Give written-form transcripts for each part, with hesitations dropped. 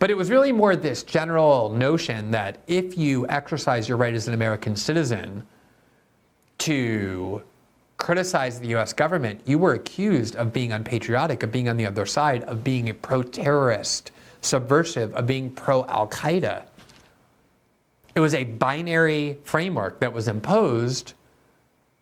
But it was really more this general notion that if you exercise your right as an American citizen to criticize the US government, you were accused of being unpatriotic, of being on the other side, of being a pro-terrorist, subversive, of being pro-Al-Qaeda. It was a binary framework that was imposed,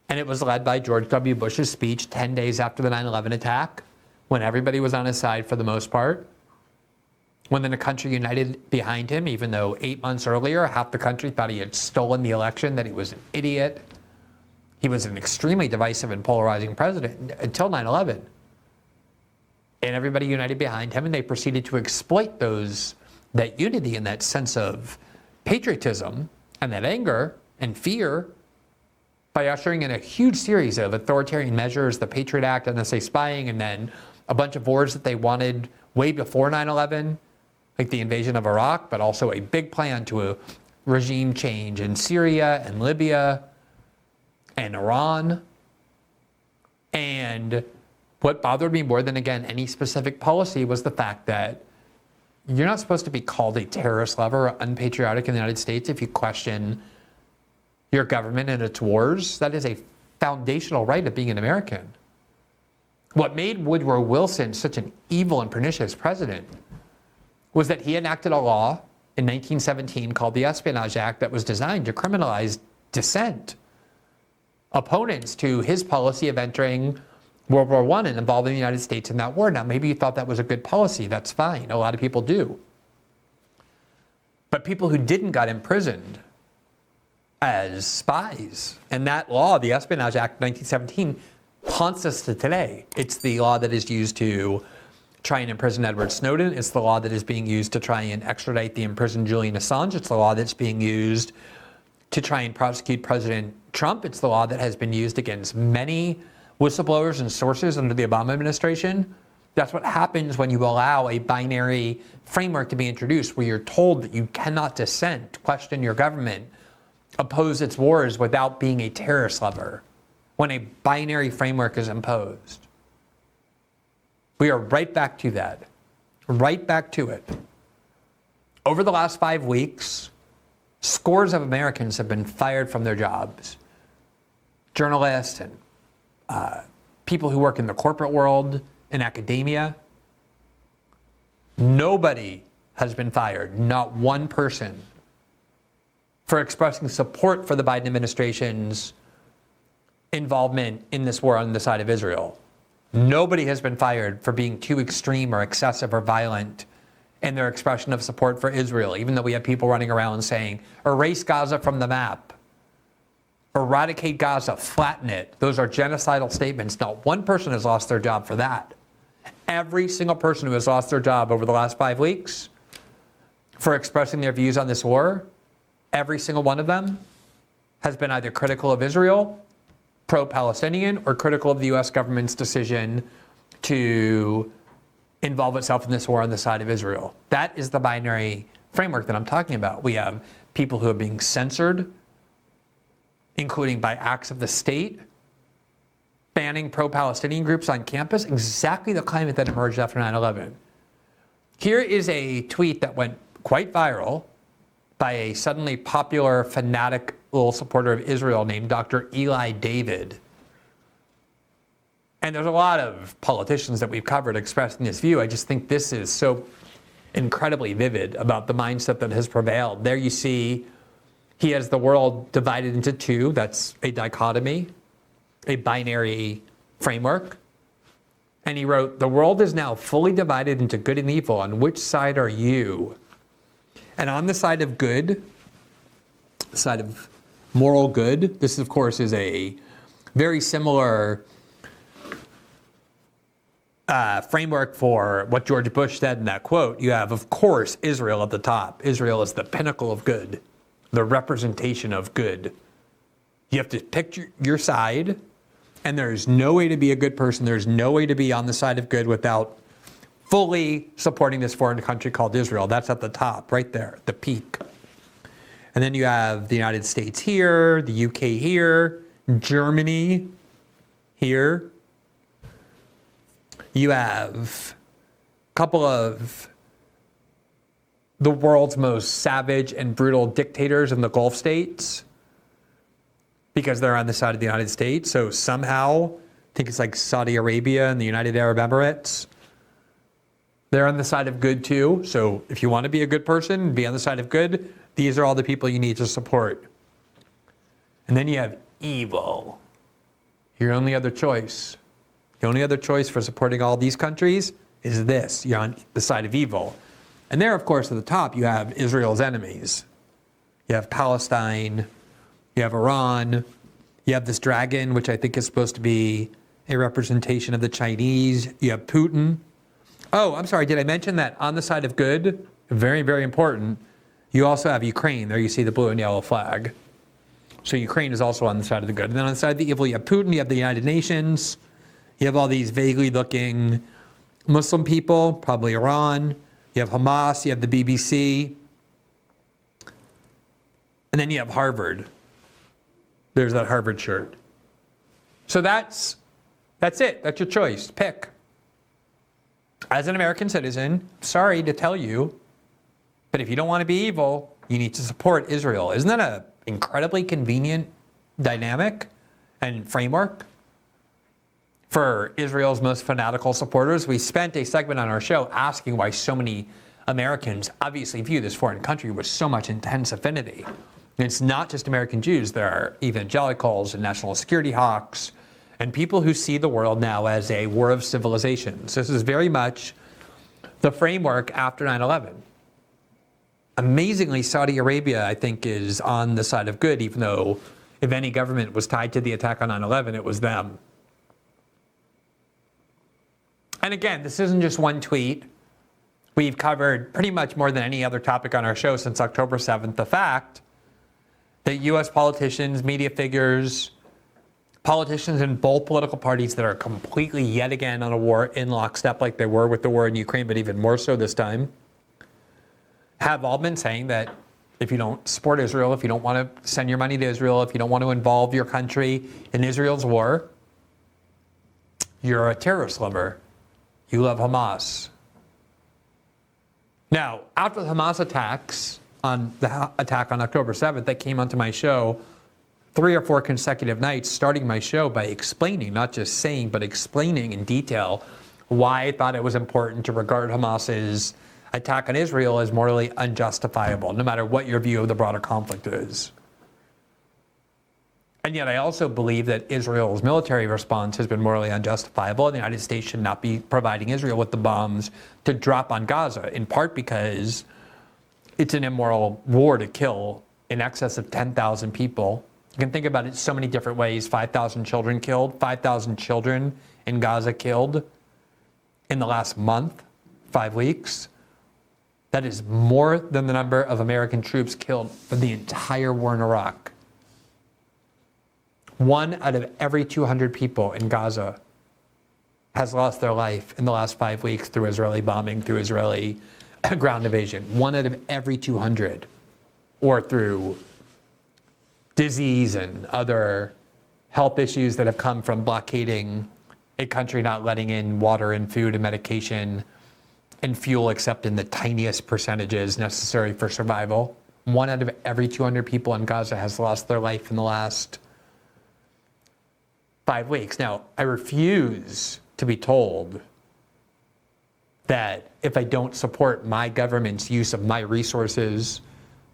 and it was led by George W. Bush's speech 10 days after the 9/11 attack, when everybody was on his side for the most part, when the country united behind him, even though 8 months earlier, half the country thought he had stolen the election, that he was an idiot. He was an extremely divisive and polarizing president until 9/11. And everybody united behind him, and they proceeded to exploit that unity and that sense of patriotism and that anger and fear by ushering in a huge series of authoritarian measures, the Patriot Act, NSA spying, and then a bunch of wars that they wanted way before 9/11, like the invasion of Iraq, but also a big plan to a regime change in Syria and Libya and Iran. And what bothered me more than, again, any specific policy was the fact that you're not supposed to be called a terrorist lover or unpatriotic in the United States if you question your government and its wars. That is a foundational right of being an American. What made Woodrow Wilson such an evil and pernicious president was that he enacted a law in 1917 called the Espionage Act that was designed to criminalize dissent, opponents to his policy of entering World War I and involving the United States in that war. Now, maybe you thought that was a good policy. That's fine. A lot of people do. But people who didn't got imprisoned as spies. And that law, the Espionage Act of 1917, haunts us to today. It's the law that is used to try and imprison Edward Snowden. It's the law that is being used to try and extradite the imprisoned Julian Assange. It's the law that's being used to try and prosecute President Trump. It's the law that has been used against many whistleblowers and sources under the Obama administration. That's what happens when you allow a binary framework to be introduced where you're told that you cannot dissent, question your government, oppose its wars without being a terrorist lover, when a binary framework is imposed. We are right back to that. Right back to it. Over the last 5 weeks, scores of Americans have been fired from their jobs. Journalists and people who work in the corporate world, in academia. Nobody has been fired, not one person, for expressing support for the Biden administration's involvement in this war on the side of Israel. Nobody has been fired for being too extreme or excessive or violent in their expression of support for Israel, even though we have people running around saying, erase Gaza from the map, eradicate Gaza, flatten it. Those are genocidal statements. Not one person has lost their job for that. Every single person who has lost their job over the last 5 weeks for expressing their views on this war, every single one of them has been either critical of Israel, pro-Palestinian, or critical of the US government's decision to involve itself in this war on the side of Israel. That is the binary framework that I'm talking about. We have people who are being censored, including by acts of the state, banning pro-Palestinian groups on campus, exactly the climate that emerged after 9/11. Here is a tweet that went quite viral by a suddenly popular, fanatic little supporter of Israel named Dr. Eli David. And there's a lot of politicians that we've covered expressing this view. I just think this is so incredibly vivid about the mindset that has prevailed. There you see he has the world divided into two. That's a dichotomy, a binary framework. And he wrote, the world is now fully divided into good and evil. On which side are you? And on the side of good, the side of moral good, this of course is a very similar framework for what George Bush said in that quote. You have, of course, Israel at the top. Israel is the pinnacle of good, the representation of good. You have to pick your side, and there's no way to be a good person. There's no way to be on the side of good without fully supporting this foreign country called Israel. That's at the top, right there, the peak. And then you have the United States here, the UK here, Germany here. You have a couple of the world's most savage and brutal dictators in the Gulf states because they're on the side of the United States. So somehow, I think it's like Saudi Arabia and the United Arab Emirates, they're on the side of good too. So if you want to be a good person, be on the side of good, these are all the people you need to support. And then you have evil. Your only other choice. The only other choice for supporting all these countries is this. You're on the side of evil. And there, of course, at the top, you have Israel's enemies. You have Palestine. You have Iran. You have this dragon, which I think is supposed to be a representation of the Chinese. You have Putin. Oh, I'm sorry. Did I mention that on the side of good? Very, very important. You also have Ukraine. There you see the blue and yellow flag. So Ukraine is also on the side of the good. And then on the side of the evil, you have Putin. You have the United Nations. You have all these vaguely looking Muslim people, probably Iran. You have Hamas. You have the BBC. And then you have Harvard. There's that Harvard shirt. So that's it. That's your choice. Pick. As an American citizen, sorry to tell you, but if you don't want to be evil, you need to support Israel. Isn't that an incredibly convenient dynamic and framework for Israel's most fanatical supporters? We spent a segment on our show asking why so many Americans obviously view this foreign country with so much intense affinity. And it's not just American Jews. There are evangelicals and national security hawks and people who see the world now as a war of civilizations. This is very much the framework after 9/11. Amazingly, Saudi Arabia, I think, is on the side of good, even though if any government was tied to the attack on 9/11, it was them. And again, this isn't just one tweet. We've covered pretty much more than any other topic on our show since October 7th, the fact that U.S. politicians, media figures, politicians in both political parties that are completely yet again on a war in lockstep like they were with the war in Ukraine, but even more so this time, have all been saying that if you don't support Israel, if you don't want to send your money to Israel, if you don't want to involve your country in Israel's war, you're a terrorist lover. You love Hamas. Now, after the Hamas attacks on the attack on October 7th, that came onto my show 3 or 4 consecutive nights, starting my show by explaining, not just saying, but explaining in detail why I thought it was important to regard Hamas's attack on Israel as morally unjustifiable, no matter what your view of the broader conflict is. And yet I also believe that Israel's military response has been morally unjustifiable, and the United States should not be providing Israel with the bombs to drop on Gaza, in part because it's an immoral war to kill in excess of 10,000 people. You can think about it so many different ways. 5,000 children killed, 5,000 children in Gaza killed in the last month, 5 weeks. That is more than the number of American troops killed for the entire war in Iraq. 1 out of every 200 people in Gaza has lost their life in the last 5 weeks through Israeli bombing, through Israeli ground invasion. 1 out of every 200, or through disease and other health issues that have come from blockading a country, not letting in water and food and medication and fuel except in the tiniest percentages necessary for survival. 1 out of every 200 people in Gaza has lost their life in the last 5 weeks. Now, I refuse to be told that if I don't support my government's use of my resources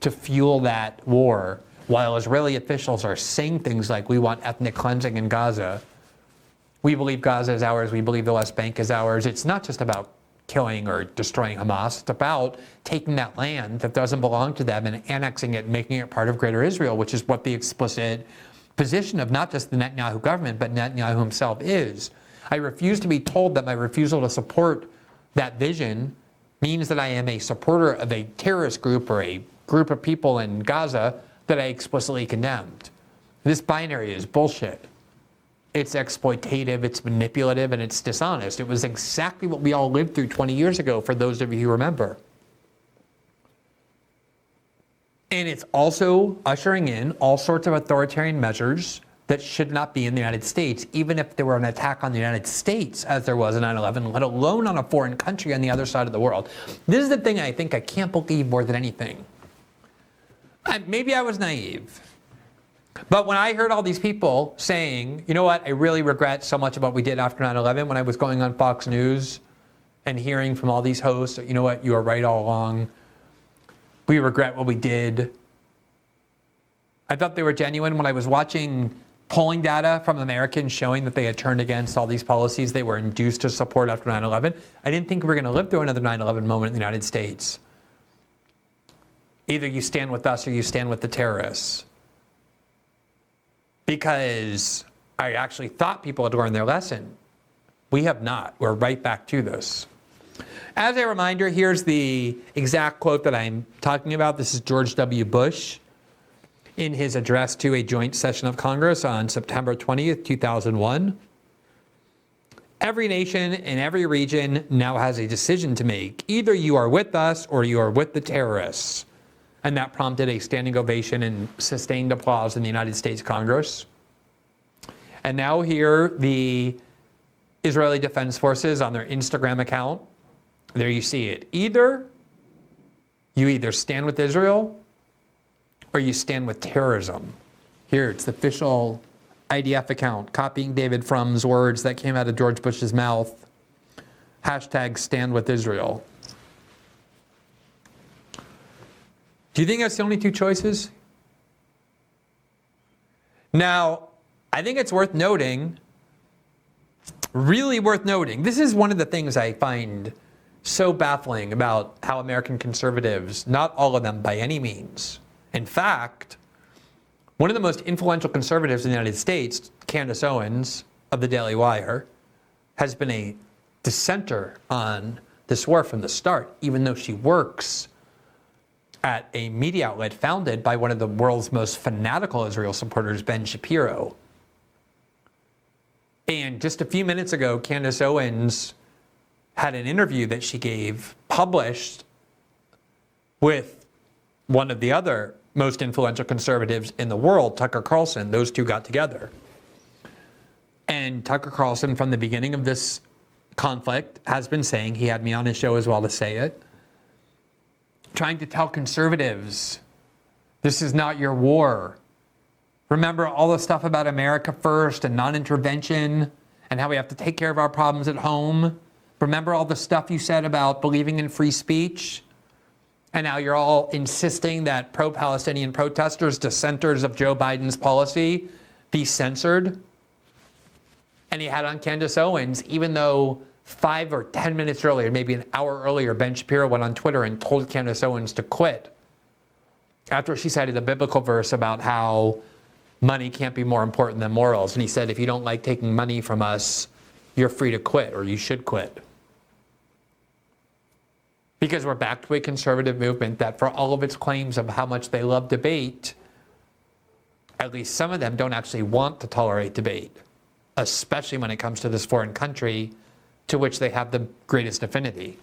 to fuel that war, while Israeli officials are saying things like, we want ethnic cleansing in Gaza, we believe Gaza is ours, we believe the West Bank is ours. It's not just about killing or destroying Hamas. It's about taking that land that doesn't belong to them and annexing it and making it part of Greater Israel, which is what the explicit position of not just the Netanyahu government, but Netanyahu himself is. I refuse to be told that my refusal to support that vision means that I am a supporter of a terrorist group or a group of people in Gaza that I explicitly condemned. This binary is bullshit. It's exploitative, it's manipulative, and it's dishonest. It was exactly what we all lived through 20 years ago, for those of you who remember. And it's also ushering in all sorts of authoritarian measures that should not be in the United States, even if there were an attack on the United States, as there was in 9/11, let alone on a foreign country on the other side of the world. This is the thing I think I can't believe more than anything. Maybe I was naive. But when I heard all these people saying, you know what, I really regret so much of what we did after 9/11, when I was going on Fox News and hearing from all these hosts, you know what, you were right all along. We regret what we did. I thought they were genuine. When I was watching polling data from Americans showing that they had turned against all these policies they were induced to support after 9/11, I didn't think we were going to live through another 9/11 moment in the United States. Either you stand with us or you stand with the terrorists. Because I actually thought people had learned their lesson. We have not. We're right back to this. As a reminder, here's the exact quote that I'm talking about. This is George W. Bush in his address to a joint session of Congress on September 20th, 2001. Every nation in every region now has a decision to make. Either you are with us or you are with the terrorists. And that prompted a standing ovation and sustained applause in the United States Congress. And now here, the Israeli Defense Forces on their Instagram account, there you see it. You either stand with Israel or you stand with terrorism. Here, it's the official IDF account, copying David Frum's words that came out of George Bush's mouth. Hashtag stand with Israel. Do you think that's the only two choices? Now, I think it's worth noting, really worth noting, this is one of the things I find so baffling about how American conservatives, not all of them by any means, in fact, one of the most influential conservatives in the United States, Candace Owens of the Daily Wire, has been a dissenter on this war from the start, even though she works at a media outlet founded by one of the world's most fanatical Israel supporters, Ben Shapiro. And just a few minutes ago, Candace Owens had an interview that she gave, published, with one of the other most influential conservatives in the world, Tucker Carlson. Those two got together. And Tucker Carlson, from the beginning of this conflict, has been saying, he had me on his show as well to say it, trying to tell conservatives, this is not your war. Remember all the stuff about America first and non-intervention and how we have to take care of our problems at home? Remember all the stuff you said about believing in free speech? And now you're all insisting that pro-Palestinian protesters, dissenters of Joe Biden's policy, be censored? And he had on Candace Owens, even though 5 or 10 minutes earlier, maybe an hour earlier, Ben Shapiro went on Twitter and told Candace Owens to quit after she cited a biblical verse about how money can't be more important than morals. And he said, if you don't like taking money from us, you're free to quit, or you should quit. Because we're back to a conservative movement that, for all of its claims of how much they love debate, at least some of them don't actually want to tolerate debate, especially when it comes to this foreign country to which they have the greatest affinity.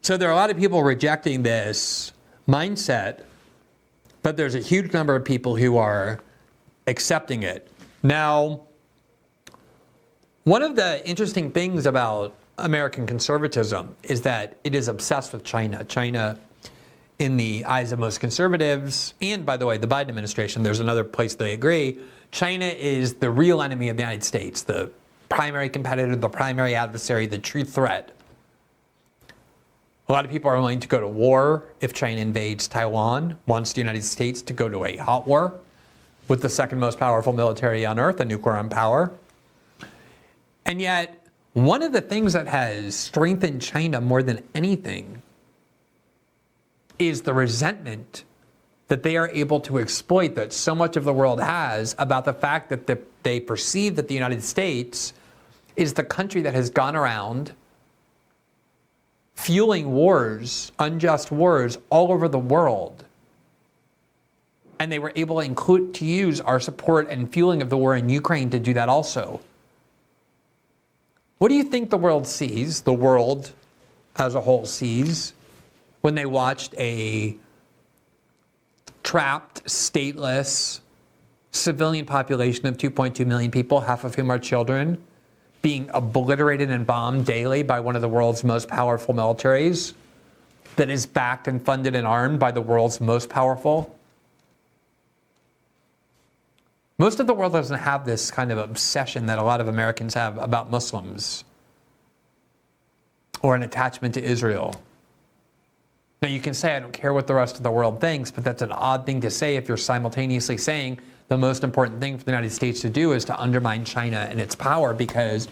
So there are a lot of people rejecting this mindset, but there's a huge number of people who are accepting it. Now, one of the interesting things about American conservatism is that it is obsessed with China. China, in the eyes of most conservatives, and by the way, the Biden administration, there's another place they agree, China is the real enemy of the United States, the primary competitor, the primary adversary, the true threat. A lot of people are willing to go to war if China invades Taiwan, wants the United States to go to a hot war with the second most powerful military on earth, a nuclear armed power. And yet, one of the things that has strengthened China more than anything is the resentment that they are able to exploit, that so much of the world has, about the fact that they perceive that the United States is the country that has gone around fueling wars, unjust wars, all over the world. And they were able to use our support and fueling of the war in Ukraine to do that also. What do you think the world sees, the world as a whole sees, when they watched a trapped, stateless, civilian population of 2.2 million people, half of whom are children, being obliterated and bombed daily by one of the world's most powerful militaries that is backed and funded and armed by the world's most powerful. Most of the world doesn't have this kind of obsession that a lot of Americans have about Muslims or an attachment to Israel. Now, you can say, I don't care what the rest of the world thinks, but that's an odd thing to say if you're simultaneously saying the most important thing for the United States to do is to undermine China and its power, because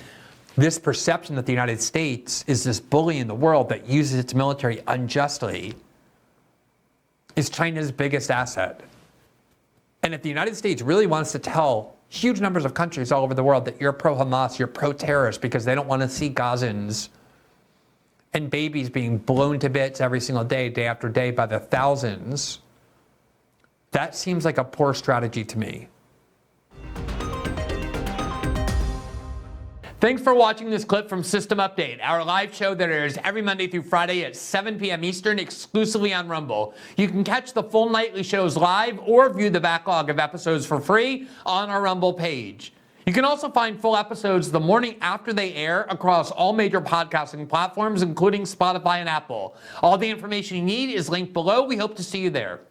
this perception that the United States is this bully in the world that uses its military unjustly is China's biggest asset. And if the United States really wants to tell huge numbers of countries all over the world that you're pro-Hamas, you're pro-terrorist because they don't want to see Gazans and babies being blown to bits every single day, day after day by the thousands, that seems like a poor strategy to me. Thanks for watching this clip from System Update, our live show that airs every Monday through Friday at 7 p.m. Eastern, exclusively on Rumble. You can catch the full nightly shows live or view the backlog of episodes for free on our Rumble page. You can also find full episodes the morning after they air across all major podcasting platforms, including Spotify and Apple. All the information you need is linked below. We hope to see you there.